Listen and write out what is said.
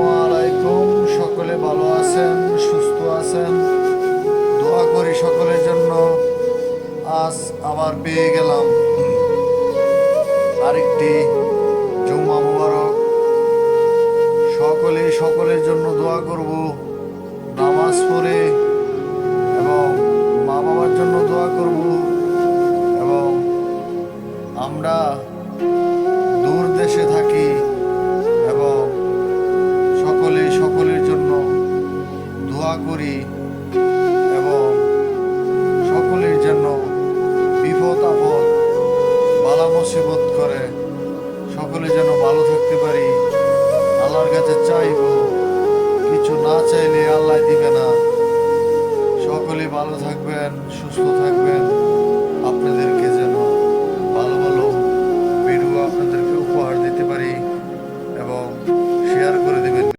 আলাইকুম। সকলে ভালো আছেন, সুস্থ আছেন, দোয়া করি সকলের জন্য। আজ আবার পেয়ে গেলাম আরেকটি জুম্মা মুবারক। সকলে সকলের জন্য দোয়া করব, নামাজ পড়ে এবং মা বাবার জন্য দোয়া করব। এবং আমরা দূর দেশে থাকি এবং সকলে সকলের জন্য দোয়া করি এবং সকলের জন্য বিপদ আপদ বালা মুসিবত করে সকলে যেন ভালো থাকতে পারি আল্লাহর কাছে চাইব। কিছু না চাইলে আল্লাহ দিবে না। সকলে ভালো থাকবেন, সুস্থ থাকবেন। আপনাদেরকে